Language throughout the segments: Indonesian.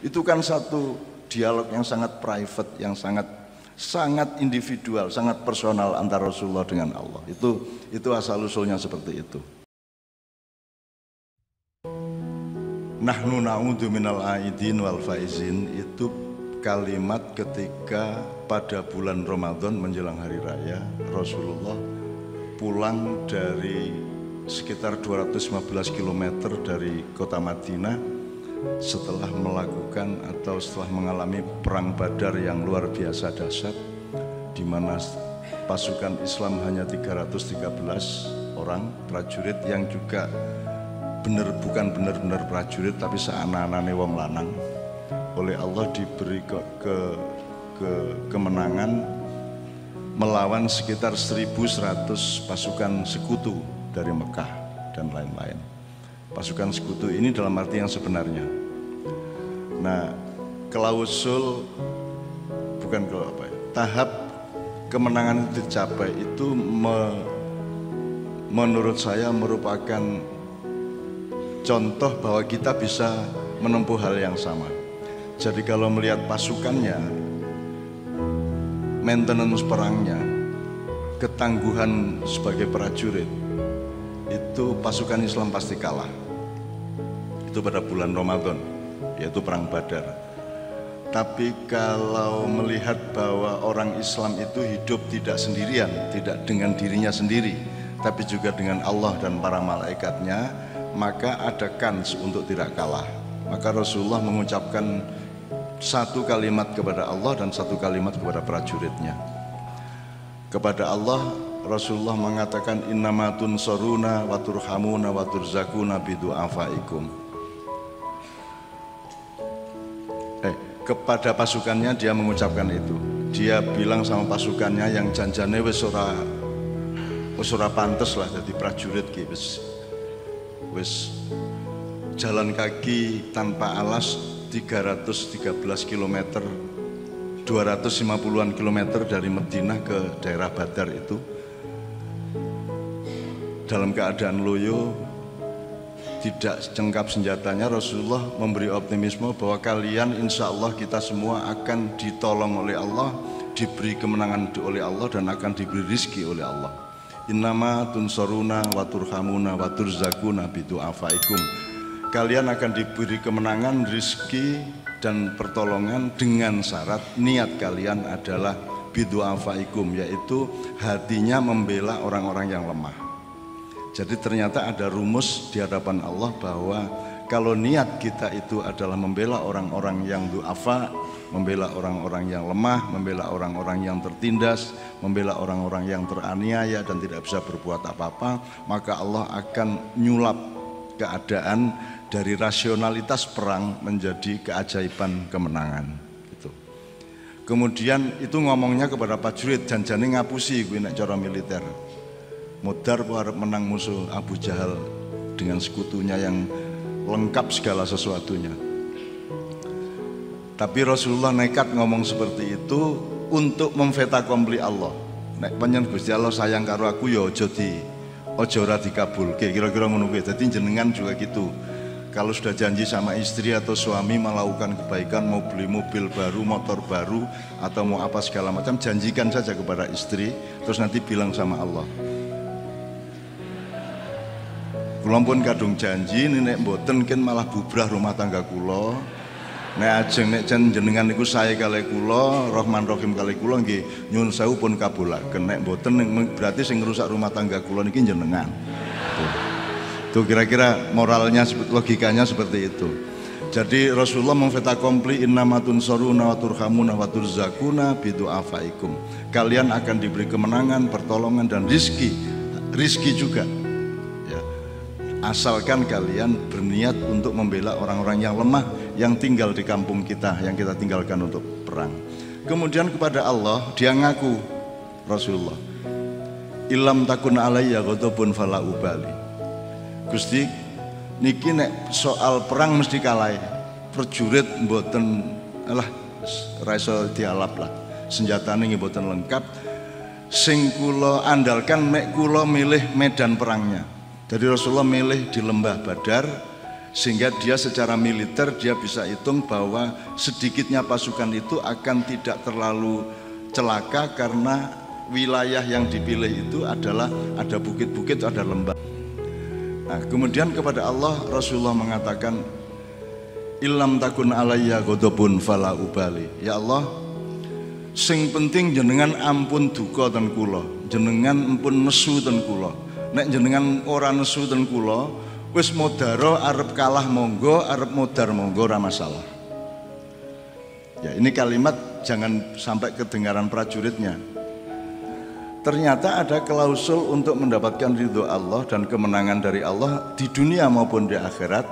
Itu kan satu dialog yang sangat private, yang sangat individual, sangat personal antara Rasulullah dengan Allah. Itu asal usulnya seperti itu. Nahnu na'udzu minal aidin wal faizin, itu kalimat ketika pada bulan Ramadan menjelang hari raya Rasulullah pulang dari sekitar 215 km dari kota Madinah setelah melakukan atau setelah mengalami perang Badar yang luar biasa dahsyat, di mana pasukan Islam hanya 313 orang prajurit yang juga bukan benar-benar prajurit tapi seanak-anaknya wong lanang. Oleh Allah diberi kemenangan melawan sekitar 1.100 pasukan sekutu dari Mekah dan lain-lain. Pasukan sekutu ini dalam arti yang sebenarnya. Nah, tahap kemenangan itu dicapai itu menurut saya merupakan contoh bahwa kita bisa menempuh hal yang sama. Jadi kalau melihat pasukannya, maintenance perangnya, ketangguhan sebagai prajurit, itu pasukan Islam pasti kalah. Itu pada bulan Ramadan, yaitu perang Badar. Tapi kalau melihat bahwa orang Islam itu hidup tidak sendirian, tidak dengan dirinya sendiri, tapi juga dengan Allah dan para malaikatnya, maka ada kans untuk tidak kalah. Maka Rasulullah mengucapkan satu kalimat kepada Allah dan satu kalimat kepada prajuritnya. Kepada Allah, Rasulullah mengatakan innama tunsuruna wa turhamuna wa turzakuna bidu'afaikum. Kepada pasukannya dia mengucapkan itu. Dia bilang sama pasukannya yang janjane wis ora pantes lah jadi prajurit ki, wis jalan kaki tanpa alas 313 km, 250-an kilometer dari Madinah ke daerah Badar itu dalam keadaan loyo, tidak cengkap senjatanya. Rasulullah memberi optimisme bahwa kalian insya Allah kita semua akan ditolong oleh Allah, diberi kemenangan oleh Allah dan akan diberi rizki oleh Allah. Innama tunsuruna wa turhamuna wa turzakuna bidu'afaikum. Kalian akan diberi kemenangan, rizki dan pertolongan dengan syarat niat kalian adalah bidu'afaikum, yaitu hatinya membela orang-orang yang lemah. Jadi ternyata ada rumus di hadapan Allah bahwa kalau niat kita itu adalah membela orang-orang yang du'afa, membela orang-orang yang lemah, membela orang-orang yang tertindas, membela orang-orang yang teraniaya dan tidak bisa berbuat apa-apa, maka Allah akan nyulap keadaan dari rasionalitas perang menjadi keajaiban kemenangan. Gitu. Kemudian itu ngomongnya kepada prajurit, janjane ngapusi gue nek cara militer. Modar harap menang musuh Abu Jahal dengan sekutunya yang lengkap segala sesuatunya. Tapi Rasulullah nekat ngomong seperti itu untuk memfetakompli Allah. Nek panjen Gusti Allah sayang karo aku ya ojo ora dikabulke, kira-kira ngono kuwi. Dadi jenengan juga gitu. Kalau sudah janji sama istri atau suami melakukan kebaikan, mau beli mobil baru, motor baru, atau mau apa segala macam, janjikan saja kepada istri, terus nanti bilang sama Allah, kula pun kadung janji nek mboten ken malah bubrah rumah tangga kula. Nek ajeng nek jenengan niku sae kalih kula, Rahman Rahim kalih kula nggih nyuwun sewu pun kabulaken. Nek mboten berarti sing ngrusak rumah tangga kula niki jenengan. Tuh kira-kira moralnya, logikanya seperti itu. Jadi Rasulullah memfetakompli innama tunsuruna wa turhamuna wa turzakuna bidu'afaikum. Kalian akan diberi kemenangan, pertolongan dan rizki juga. Asalkan kalian berniat untuk membela orang-orang yang lemah yang tinggal di kampung kita, yang kita tinggalkan untuk perang. Kemudian kepada Allah dia ngaku, Rasulullah, ilam takun alayya ghadabun fala ubali. Gusti niki nek soal perang mesti kalah. Prajurit mboten alah ra iso dialap lah. Senjatane nggih mboten lengkap. Sing kula andalkan mek kula milih medan perangnya. Jadi Rasulullah milih di lembah Badar sehingga dia secara militer dia bisa hitung bahwa sedikitnya pasukan itu akan tidak terlalu celaka karena wilayah yang dipilih itu adalah ada bukit-bukit, ada lembah. Nah, kemudian kepada Allah Rasulullah mengatakan, "Illam takun alayya ghadabun fala ubali." Ya Allah, sing penting jenengan ampun duka ten kula, jenengan ampun nesu ten kula. Nek jenengan ora nesu ten kula, wis modaro arep kalah monggo, arep modar monggo ora masalah. Ya, ini kalimat jangan sampai kedengaran prajuritnya. Ternyata ada klausul untuk mendapatkan ridho Allah dan kemenangan dari Allah di dunia maupun di akhirat,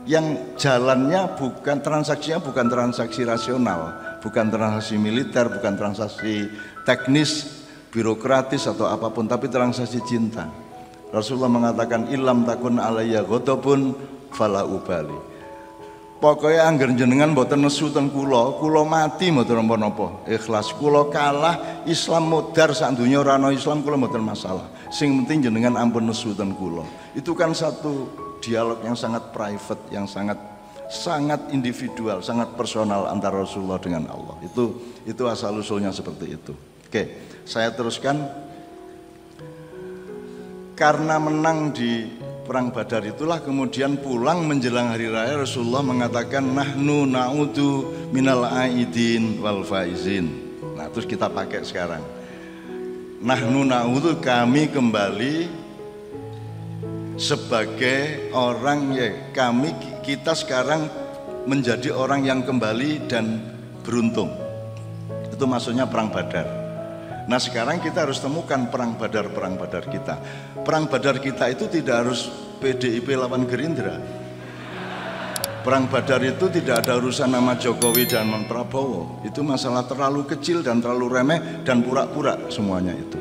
yang jalannya bukan transaksinya, bukan transaksi rasional, bukan transaksi militer, bukan transaksi teknis, birokratis atau apapun, tapi transaksi cinta. Rasulullah mengatakan, "Illam takun alayya ghadabun fala ubali." Pokoknya angger jenengan mboten nesu ten kula mati mboten napa-napa. Ikhlas, kula kalah, Islam modar sak donya ora ana Islam, kula mboten masalah. Sing penting jenengan ampun nesu ten kula. Itu kan satu dialog yang sangat private, yang sangat individual, sangat personal antara Rasulullah dengan Allah. Itu asal usulnya seperti itu. Oke, saya teruskan. Karena menang di Perang Badar itulah kemudian pulang menjelang hari raya Rasulullah mengatakan, "Nahnu na'udu minal aidin wal faizin." Nah, terus kita pakai sekarang. Nahnu na'udu, kami kembali sebagai orang, kita sekarang menjadi orang yang kembali dan beruntung. Itu maksudnya Perang Badar. Nah, sekarang kita harus temukan perang badar kita. Perang badar kita itu tidak harus PDIP lawan Gerindra. Perang Badar itu tidak ada urusan nama Jokowi dan Prabowo. Itu masalah terlalu kecil dan terlalu remeh dan pura-pura semuanya itu.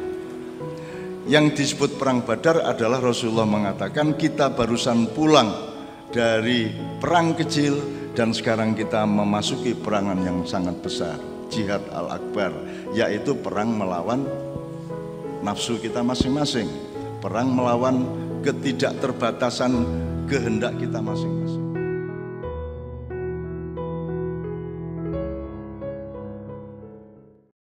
Yang disebut Perang Badar adalah Rasulullah mengatakan kita barusan pulang dari perang kecil dan sekarang kita memasuki perangan yang sangat besar. Jihad al-akbar, yaitu perang melawan nafsu kita masing-masing, perang melawan ketidakterbatasan kehendak kita masing-masing.